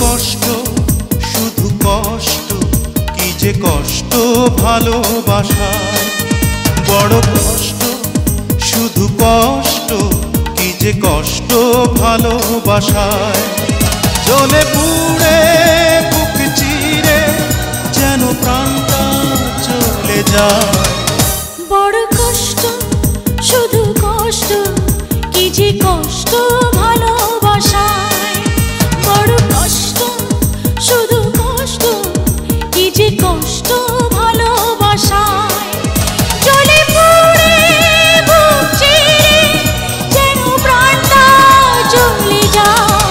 কষ্ট শুধু কষ্ট, কি যে কষ্ট ভালোবাসায়। বড় কষ্ট শুধু কষ্ট, কি যে কষ্ট ভালোবাসায়। জ্বলে পুড়ে বুক চিরে যেন প্রাণটা চলে যায়। বড় কষ্ট শুধু কষ্ট, কি যে কষ্ট ভালোবাসায়। বড় কষ্ট শুধু কষ্ট, কি যে কষ্ট ভালোবাসায়। জ্বলে পুড়ে বুক চিরে যেন প্রাণটা চলে যায়।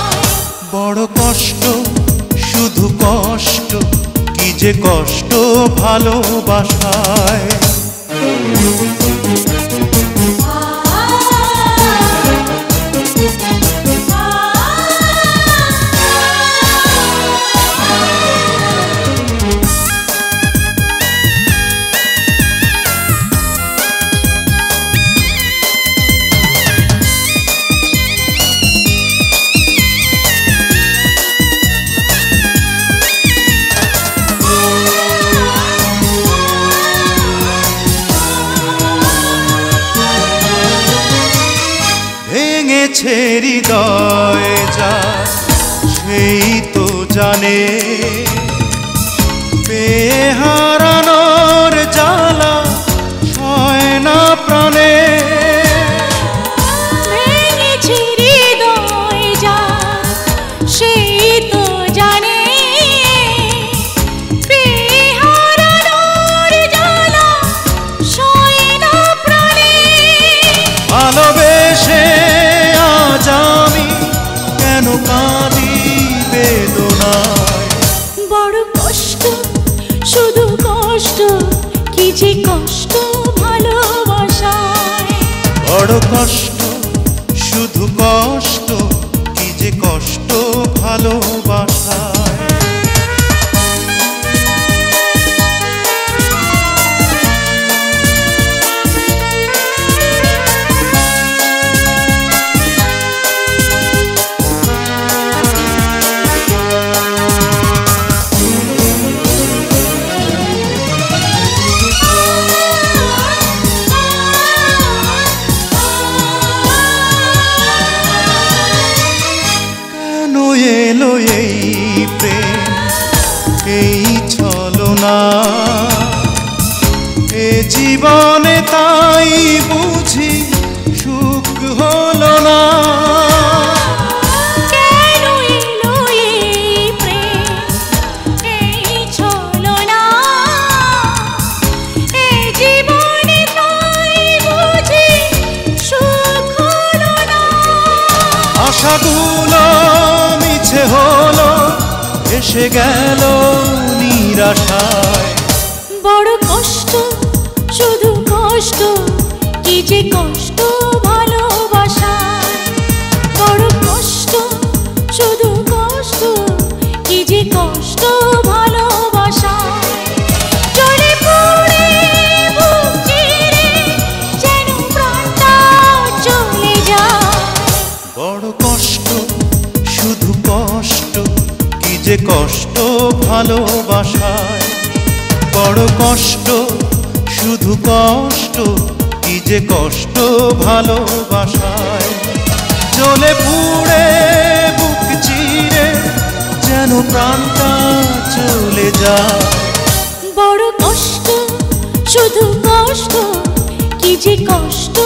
বড় কষ্ট শুধু কষ্ট, কি যে কষ্ট ভালোবাসায়। ভেঙেছে হৃদয় যার সেই তো জানে, পেয়ে হারানোর জ্বালা সয় না প্রাণে। ভেঙেছে হৃদয় যার সেই তো জানে, পেয়ে হারানোর জ্বালা সয় না প্রাণে। ভালোবেসে আজ আমি কেন কাঁদি বেদনায়। বড় কষ্ট শুধু কষ্ট, কি যে কষ্ট ভালোবাসায়। বড় কষ্ট শুধু কষ্ট, কি যে কষ্ট ভালোবাসায়। এলো এই প্রেম এই ছলনা, এ জীবনে তাই বুঝি সুখ হলো না। কেন এলো এই প্রেম এই ছলনা, এ জীবনে তাই বুঝি সুখ হলো না। আশাগুলো মিছে হলো, এসে গেল নিরাশায়। বড় কষ্ট শুধু কষ্ট, কি যে কষ্ট ভালোবাসায়। বড় কষ্ট শুধু কষ্ট, কি যে কষ্ট ভালোবাসায়। জ্বলে পুড়ে বুক চিরে যেন প্রাণটা চলে যায়। বড় কষ্ট শুধু কষ্ট, কি যে কষ্ট ভালোবাসায়। বড় কষ্ট শুধু কষ্ট, কি যে কষ্ট ভালোবাসায়। জ্বলে পুড়ে বুক চিরে যেন প্রাণটা চলে যায়। বড় কষ্ট শুধু কষ্ট, কি যে কষ্ট